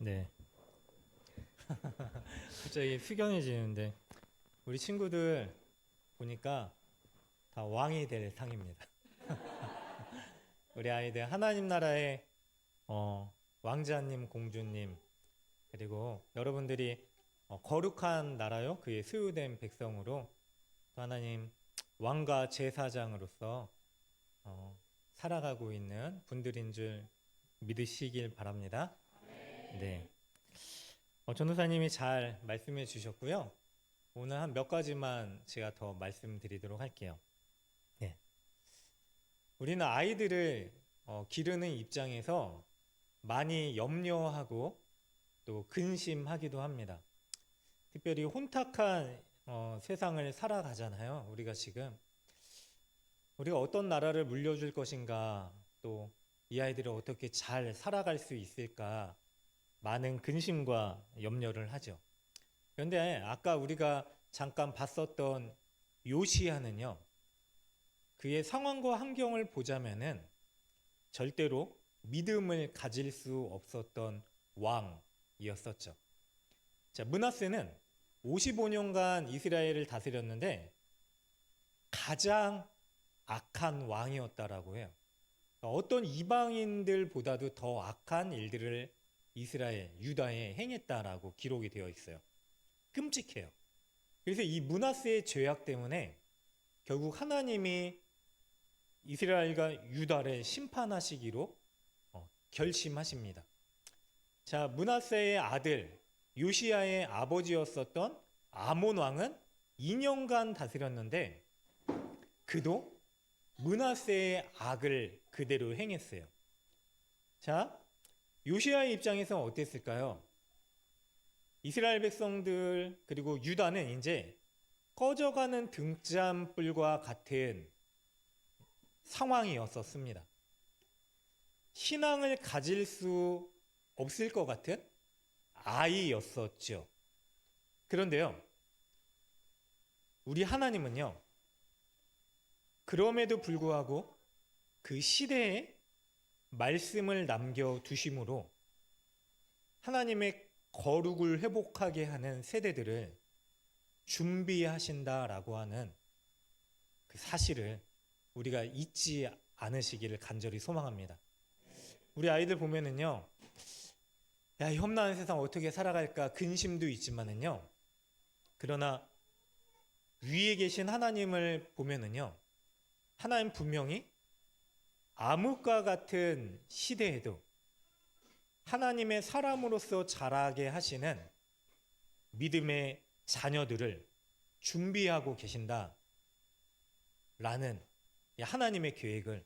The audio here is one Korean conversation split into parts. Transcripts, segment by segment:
네. 갑자기 숙연해지는데 우리 친구들 보니까 다 왕이 될 상입니다. 우리 아이들 하나님 나라의 왕자님, 공주님 그리고 여러분들이 거룩한 나라요 그의 소유된 백성으로 또 하나님 왕과 제사장으로서 살아가고 있는 분들인 줄 믿으시길 바랍니다. 네. 전도사님이 잘 말씀해 주셨고요. 오늘 한 몇 가지만 제가 더 말씀드리도록 할게요. 네. 우리는 아이들을 기르는 입장에서 많이 염려하고 또 근심하기도 합니다. 특별히 혼탁한 세상을 살아가잖아요. 우리가 지금 우리가 어떤 나라를 물려줄 것인가, 또 이 아이들을 어떻게 잘 살아갈 수 있을까 많은 근심과 염려를 하죠. 그런데 아까 우리가 잠깐 봤었던 요시야는요, 그의 상황과 환경을 보자면은 절대로 믿음을 가질 수 없었던 왕이었었죠. 자, 므낫세는 55년간 이스라엘을 다스렸는데 가장 악한 왕이었다라고 해요. 어떤 이방인들보다도 더 악한 일들을 이스라엘, 유다에 행했다라고 기록이 되어 있어요. 끔찍해요. 그래서 이 므낫세의 죄악 때문에 결국 하나님이 이스라엘과 유다를 심판하시기로 결심하십니다. 자, 므낫세의 아들 요시야의 아버지였었던 아몬 왕은 2년간 다스렸는데 그도 므낫세의 악을 그대로 행했어요. 자, 요시야의 입장에서 어땠을까요? 이스라엘 백성들 그리고 유다는 이제 꺼져가는 등잔불과 같은 상황이었었습니다. 신앙을 가질 수 없을 것 같은 아이였었죠. 그런데요, 우리 하나님은요, 그럼에도 불구하고 그 시대에 말씀을 남겨두심으로 하나님의 거룩을 회복하게 하는 세대들을 준비하신다라고 하는 그 사실을 우리가 잊지 않으시기를 간절히 소망합니다. 우리 아이들 보면은요, 야, 험난한 세상 어떻게 살아갈까 근심도 있지만은요, 그러나 위에 계신 하나님을 보면은요, 하나님 분명히 암흑과 같은 시대에도 하나님의 사람으로서 자라게 하시는 믿음의 자녀들을 준비하고 계신다 라는 하나님의 계획을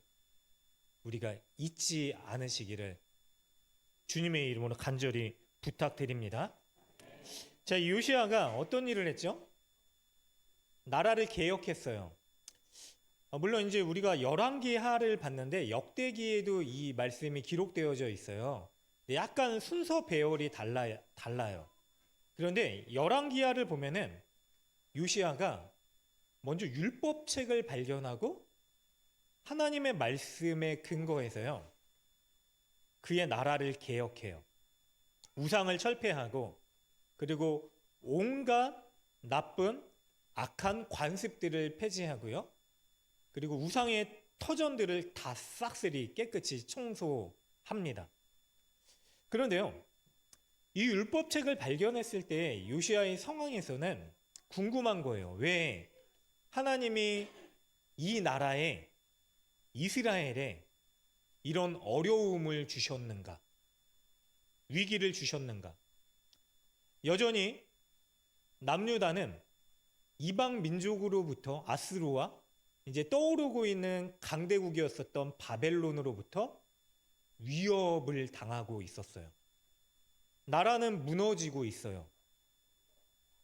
우리가 잊지 않으시기를 주님의 이름으로 간절히 부탁드립니다. 자, 요시야가 어떤 일을 했죠? 나라를 개혁했어요. 물론 이제 우리가 열왕기하를 봤는데 역대기에도 이 말씀이 기록되어져 있어요. 약간 순서 배열이 달라요. 그런데 열왕기하를 보면은 요시야가 먼저 율법책을 발견하고 하나님의 말씀에 근거해서요, 그의 나라를 개혁해요. 우상을 철폐하고 그리고 온갖 나쁜 악한 관습들을 폐지하고요. 그리고 우상의 터전들을 다 싹쓸이 깨끗이 청소합니다. 그런데요, 이 율법책을 발견했을 때 요시야의 상황에서는 궁금한 거예요. 왜 하나님이 이 나라에 이스라엘에 이런 어려움을 주셨는가? 위기를 주셨는가? 여전히 남유다는 이방 민족으로부터 아스루와 이제 떠오르고 있는 강대국이었었던 바벨론으로부터 위협을 당하고 있었어요. 나라는 무너지고 있어요.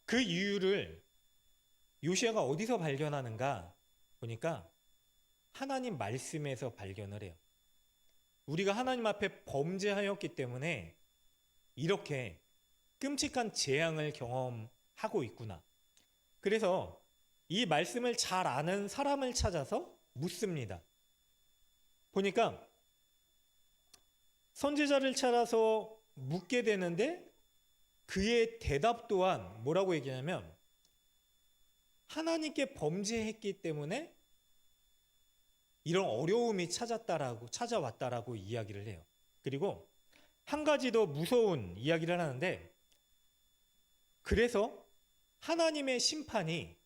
그 이유를 요시야가 어디서 발견하는가 보니까 하나님 말씀에서 발견을 해요. 우리가 하나님 앞에 범죄하였기 때문에 이렇게 끔찍한 재앙을 경험하고 있구나. 그래서 이 말씀을 잘 아는 사람을 찾아서 묻습니다. 보니까 선지자를 찾아서 묻게 되는데 그의 대답 또한 뭐라고 얘기하냐면 하나님께 범죄했기 때문에 이런 어려움이 찾아왔다라고 이야기를 해요. 그리고 한 가지 더 무서운 이야기를 하는데 그래서 하나님의 심판이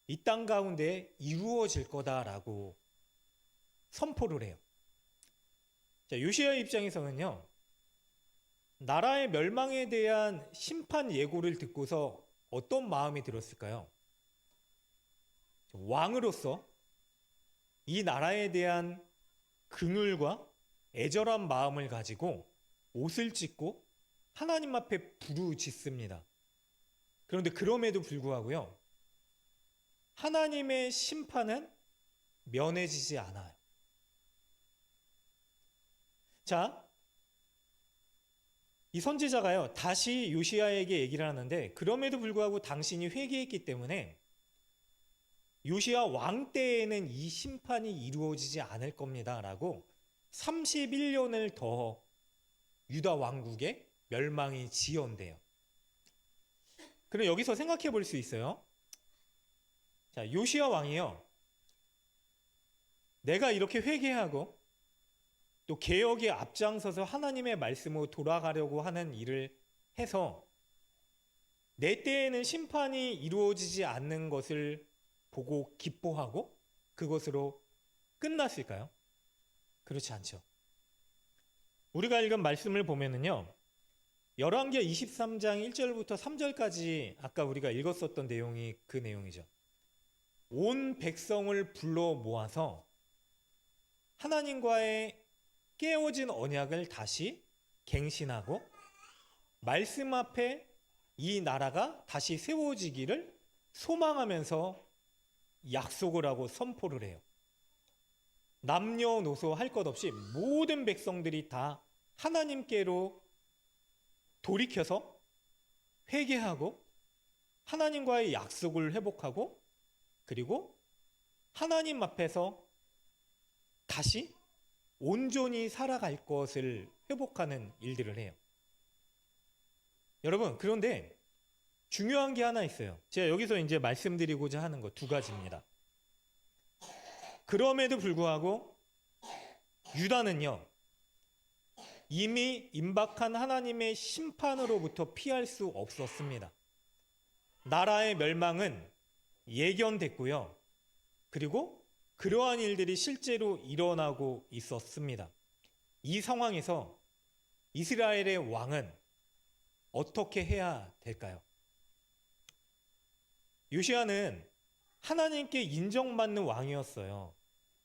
이 땅 가운데 이루어질 거다라고 선포를 해요. 자, 요시야의 입장에서는요. 나라의 멸망에 대한 심판 예고를 듣고서 어떤 마음이 들었을까요? 왕으로서 이 나라에 대한 긍휼과 애절한 마음을 가지고 옷을 찢고 하나님 앞에 부르짖습니다. 그런데 그럼에도 불구하고요. 하나님의 심판은 면해지지 않아요. 자, 이 선지자가요, 다시 요시야에게 얘기를 하는데 그럼에도 불구하고 당신이 회개했기 때문에 요시야 왕 때에는 이 심판이 이루어지지 않을 겁니다 라고 31년을 더 유다 왕국의 멸망이 지연돼요. 그럼 여기서 생각해 볼 수 있어요. 자, 요시야 왕이요, 내가 이렇게 회개하고 또 개혁에 앞장서서 하나님의 말씀으로 돌아가려고 하는 일을 해서 내 때에는 심판이 이루어지지 않는 것을 보고 기뻐하고 그것으로 끝났을까요? 그렇지 않죠. 우리가 읽은 말씀을 보면은요, 열왕기하 23장 1절부터 3절까지 아까 우리가 읽었었던 내용이 그 내용이죠. 온 백성을 불러 모아서 하나님과의 깨어진 언약을 다시 갱신하고 말씀 앞에 이 나라가 다시 세워지기를 소망하면서 약속을 하고 선포를 해요. 남녀노소 할 것 없이 모든 백성들이 다 하나님께로 돌이켜서 회개하고 하나님과의 약속을 회복하고 그리고 하나님 앞에서 다시 온전히 살아갈 것을 회복하는 일들을 해요. 여러분, 그런데 중요한 게 하나 있어요. 제가 여기서 이제 말씀드리고자 하는 거 두 가지입니다. 그럼에도 불구하고 유다는요, 이미 임박한 하나님의 심판으로부터 피할 수 없었습니다. 나라의 멸망은 예견됐고요. 그리고 그러한 일들이 실제로 일어나고 있었습니다. 이 상황에서 이스라엘의 왕은 어떻게 해야 될까요? 요시야는 하나님께 인정받는 왕이었어요.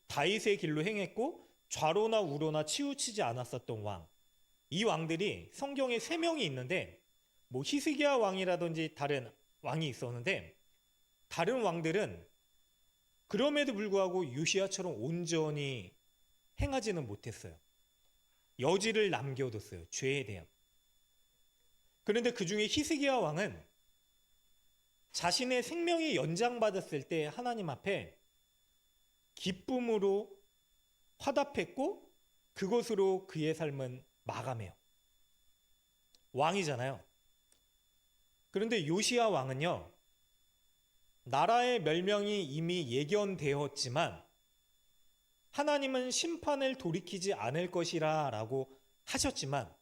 다윗의 길로 행했고 좌로나 우로나 치우치지 않았었던 왕. 이 왕들이 성경에 3명이 있는데 뭐 히스기야 왕이라든지 다른 왕이 있었는데 다른 왕들은 그럼에도 불구하고 요시야처럼 온전히 행하지는 못했어요. 여지를 남겨뒀어요. 죄에 대한. 그런데 그 중에 히스기야 왕은 자신의 생명이 연장받았을 때 하나님 앞에 기쁨으로 화답했고 그것으로 그의 삶은 마감해요. 왕이잖아요. 그런데 요시야 왕은요, 나라의 멸망이 이미 예견되었지만 하나님은 심판을 돌이키지 않을 것이라 라고 하셨지만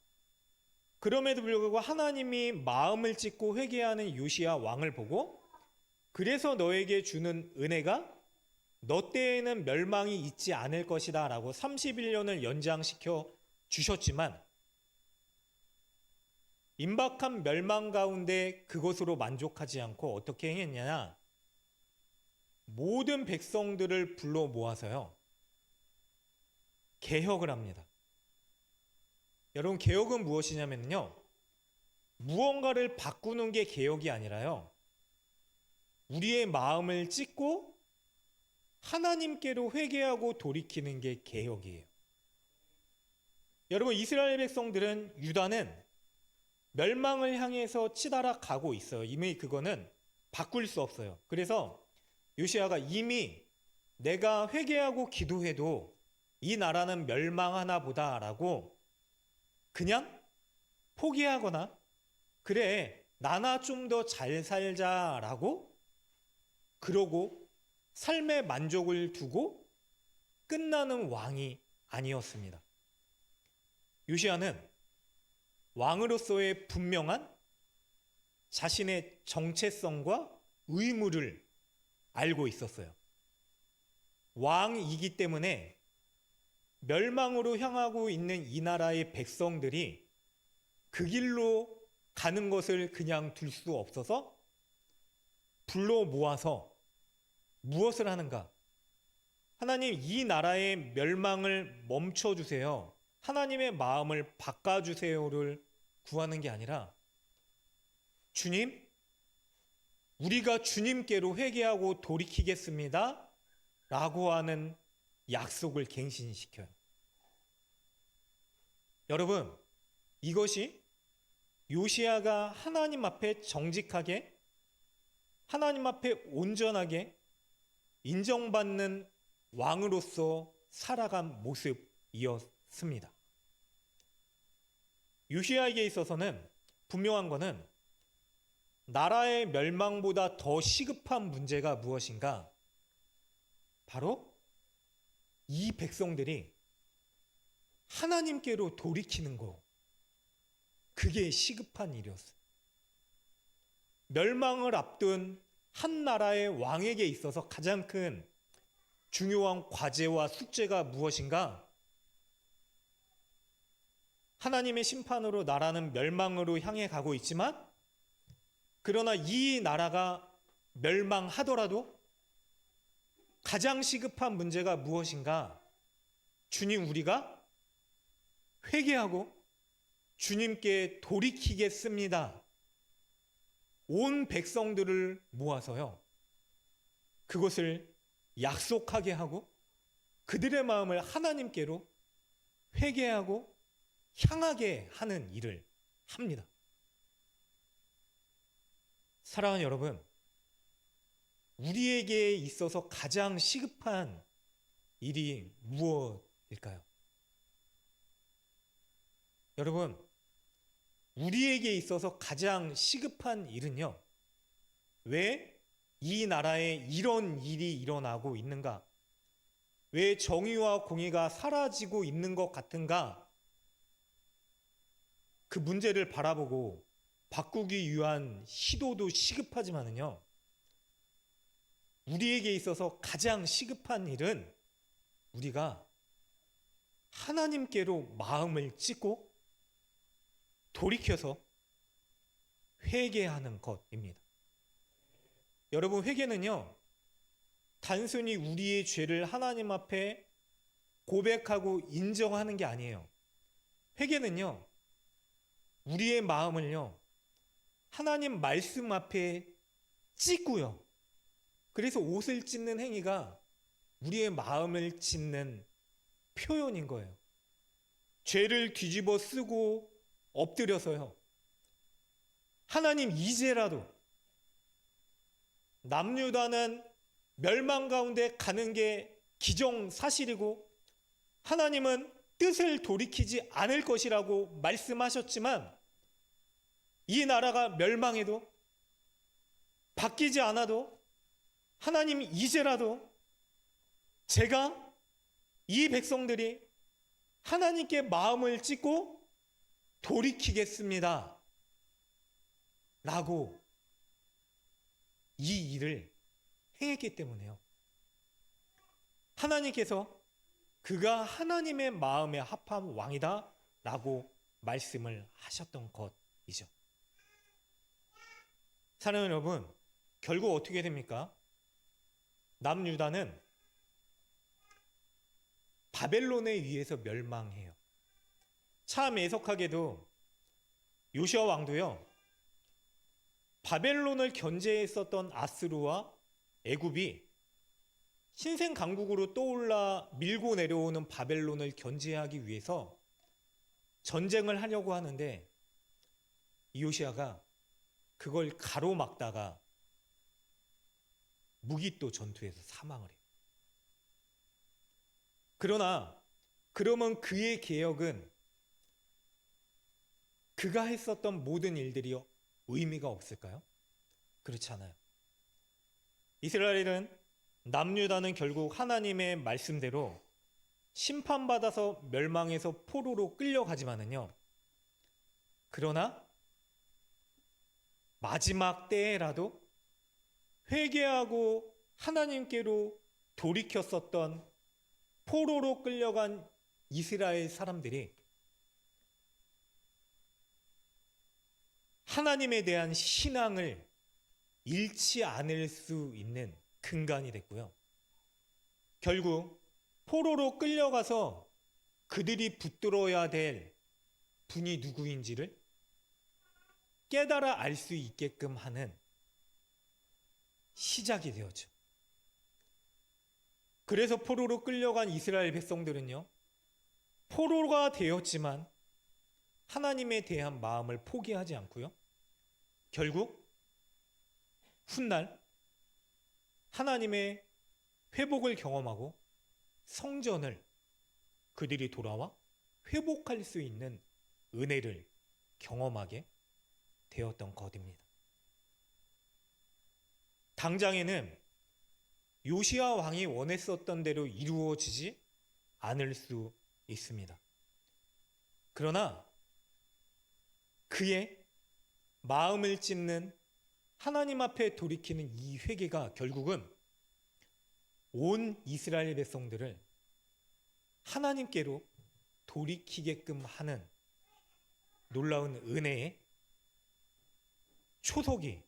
그럼에도 불구하고 하나님이 마음을 찢고 회개하는 요시야 왕을 보고 그래서 너에게 주는 은혜가 너 때에는 멸망이 있지 않을 것이다 라고 31년을 연장시켜 주셨지만 임박한 멸망 가운데 그것으로 만족하지 않고 어떻게 행했냐, 모든 백성들을 불러 모아서요 개혁을 합니다. 여러분, 개혁은 무엇이냐면요, 무언가를 바꾸는 게 개혁이 아니라요, 우리의 마음을 찢고 하나님께로 회개하고 돌이키는 게 개혁이에요. 여러분, 이스라엘 백성들은, 유다는 멸망을 향해서 치달아 가고 있어요. 이미 그거는 바꿀 수 없어요. 그래서 요시야가 이미 내가 회개하고 기도해도 이 나라는 멸망하나 보다라고 그냥 포기하거나 그래 나나 좀 더 잘 살자라고 그러고 삶의 만족을 두고 끝나는 왕이 아니었습니다. 요시야는 왕으로서의 분명한 자신의 정체성과 의무를 알고 있었어요. 왕이기 때문에 멸망으로 향하고 있는 이 나라의 백성들이 그 길로 가는 것을 그냥 둘 수 없어서 불러 모아서 무엇을 하는가? 하나님, 이 나라의 멸망을 멈춰주세요. 하나님의 마음을 바꿔주세요를 구하는 게 아니라 주님, 우리가 주님께로 회개하고 돌이키겠습니다. 라고 하는 약속을 갱신시켜요. 여러분, 이것이 요시야가 하나님 앞에 정직하게, 하나님 앞에 온전하게 인정받는 왕으로서 살아간 모습이었습니다. 요시야에게 있어서는 분명한 것은 나라의 멸망보다 더 시급한 문제가 무엇인가? 바로 이 백성들이 하나님께로 돌이키는 거. 그게 시급한 일이었어요. 멸망을 앞둔 한 나라의 왕에게 있어서 가장 큰 중요한 과제와 숙제가 무엇인가? 하나님의 심판으로 나라는 멸망으로 향해 가고 있지만 그러나 이 나라가 멸망하더라도 가장 시급한 문제가 무엇인가? 주님, 우리가 회개하고 주님께 돌이키겠습니다. 온 백성들을 모아서요. 그것을 약속하게 하고 그들의 마음을 하나님께로 회개하고 향하게 하는 일을 합니다. 사랑하는 여러분, 우리에게 있어서 가장 시급한 일이 무엇일까요? 여러분, 우리에게 있어서 가장 시급한 일은요, 왜 이 나라에 이런 일이 일어나고 있는가? 왜 정의와 공의가 사라지고 있는 것 같은가? 그 문제를 바라보고 바꾸기 위한 시도도 시급하지만은요, 우리에게 있어서 가장 시급한 일은 우리가 하나님께로 마음을 찢고 돌이켜서 회개하는 것입니다. 여러분, 회개는요, 단순히 우리의 죄를 하나님 앞에 고백하고 인정하는 게 아니에요. 회개는요, 우리의 마음을요, 하나님 말씀 앞에 찢고요. 그래서 옷을 찢는 행위가 우리의 마음을 찢는 표현인 거예요. 죄를 뒤집어 쓰고 엎드려서요. 하나님, 이제라도 남유다는 멸망 가운데 가는 게 기정사실이고 하나님은 뜻을 돌이키지 않을 것이라고 말씀하셨지만 이 나라가 멸망해도 바뀌지 않아도 하나님, 이제라도 제가 이 백성들이 하나님께 마음을 찢고 돌이키겠습니다. 라고 이 일을 행했기 때문에요. 하나님께서 그가 하나님의 마음에 합한 왕이다 라고 말씀을 하셨던 것이죠. 사랑하는 여러분, 결국 어떻게 됩니까? 남유다는 바벨론에 의해서 멸망해요. 참 애석하게도 요시야 왕도요, 바벨론을 견제했었던 아스루와 애굽이 신생 강국으로 떠올라 밀고 내려오는 바벨론을 견제하기 위해서 전쟁을 하려고 하는데 요시야가 그걸 가로막다가 무기또 전투에서 사망을 해요. 그러나 그러면 그의 개혁은 그 그가 했었던 모든 일들이 의미가 없을까요? 그렇지 않아요. 이스라엘은 남유다는 결국 하나님의 말씀대로 심판받아서 멸망해서 포로로 끌려가지만은요. 그러나 마지막 때에라도 회개하고 하나님께로 돌이켰었던 포로로 끌려간 이스라엘 사람들이 하나님에 대한 신앙을 잃지 않을 수 있는 근간이 됐고요. 결국 포로로 끌려가서 그들이 붙들어야 될 분이 누구인지를 깨달아 알 수 있게끔 하는 시작이 되었죠. 그래서 포로로 끌려간 이스라엘 백성들은요, 포로가 되었지만 하나님에 대한 마음을 포기하지 않고요, 결국 훗날 하나님의 회복을 경험하고 성전을 그들이 돌아와 회복할 수 있는 은혜를 경험하게 되었던 것입니다. 당장에는 요시야 왕이 원했었던 대로 이루어지지 않을 수 있습니다. 그러나 그의 마음을 찢는 하나님 앞에 돌이키는 이 회개가 결국은 온 이스라엘 백성들을 하나님께로 돌이키게끔 하는 놀라운 은혜의 초석이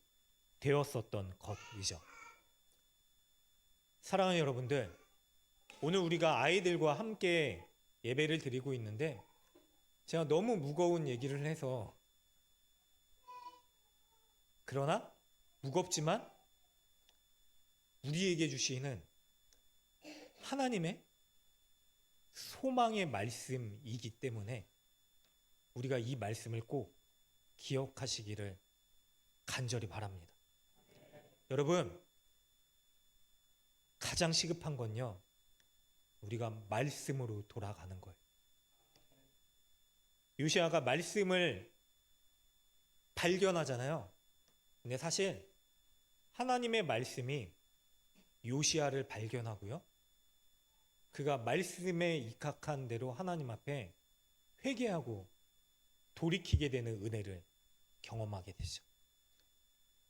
되었었던 것이죠. 사랑하는 여러분들, 오늘 우리가 아이들과 함께 예배를 드리고 있는데 제가 너무 무거운 얘기를 해서, 그러나 무겁지만 우리에게 주시는 하나님의 소망의 말씀이기 때문에 우리가 이 말씀을 꼭 기억하시기를 간절히 바랍니다. 여러분, 가장 시급한 건요, 우리가 말씀으로 돌아가는 거예요. 요시야가 말씀을 발견하잖아요. 근데 사실 하나님의 말씀이 요시야를 발견하고요, 그가 말씀에 입각한 대로 하나님 앞에 회개하고 돌이키게 되는 은혜를 경험하게 되죠.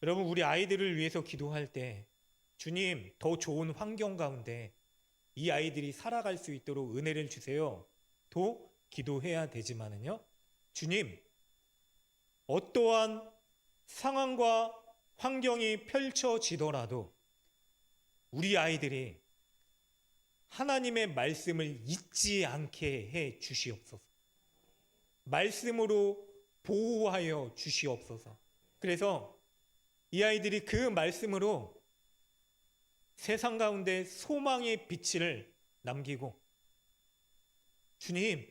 여러분, 우리 아이들을 위해서 기도할 때 주님, 더 좋은 환경 가운데 이 아이들이 살아갈 수 있도록 은혜를 주세요 도 기도해야 되지만은요, 주님, 어떠한 상황과 환경이 펼쳐지더라도 우리 아이들이 하나님의 말씀을 잊지 않게 해 주시옵소서. 말씀으로 보호하여 주시옵소서. 그래서 이 아이들이 그 말씀으로 세상 가운데 소망의 빛을 남기고, 주님,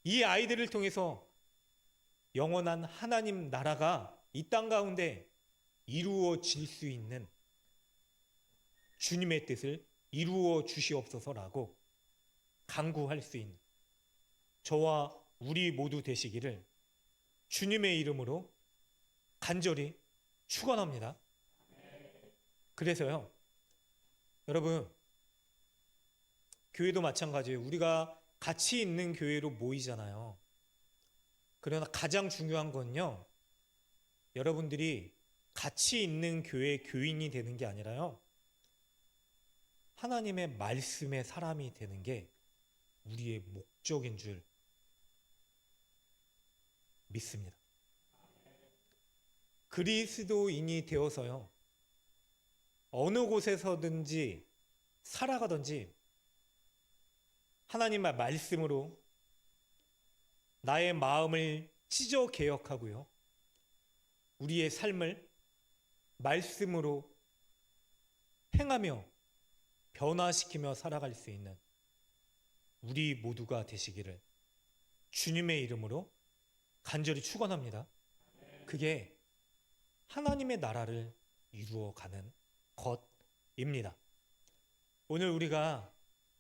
이 아이들을 통해서 영원한 하나님 나라가 이 땅 가운데 이루어질 수 있는 주님의 뜻을 이루어 주시옵소서라고 간구할 수 있는 저와 우리 모두 되시기를 주님의 이름으로 간절히 축원합니다. 그래서요, 여러분, 교회도 마찬가지예요. 우리가 같이 있는 교회로 모이잖아요. 그러나 가장 중요한 건요, 여러분들이 같이 있는 교회 교인이 되는 게 아니라요, 하나님의 말씀의 사람이 되는 게 우리의 목적인 줄 믿습니다. 그리스도인이 되어서요, 어느 곳에서든지 살아가든지 하나님의 말씀으로 나의 마음을 찢어 개혁하고요, 우리의 삶을 말씀으로 행하며 변화시키며 살아갈 수 있는 우리 모두가 되시기를 주님의 이름으로 간절히 축원합니다. 그게 하나님의 나라를 이루어가는 것입니다. 오늘 우리가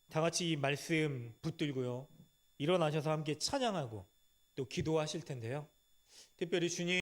다 같이 이 말씀 붙들고요, 일어나셔서 함께 찬양하고 또 기도하실 텐데요, 특별히 주님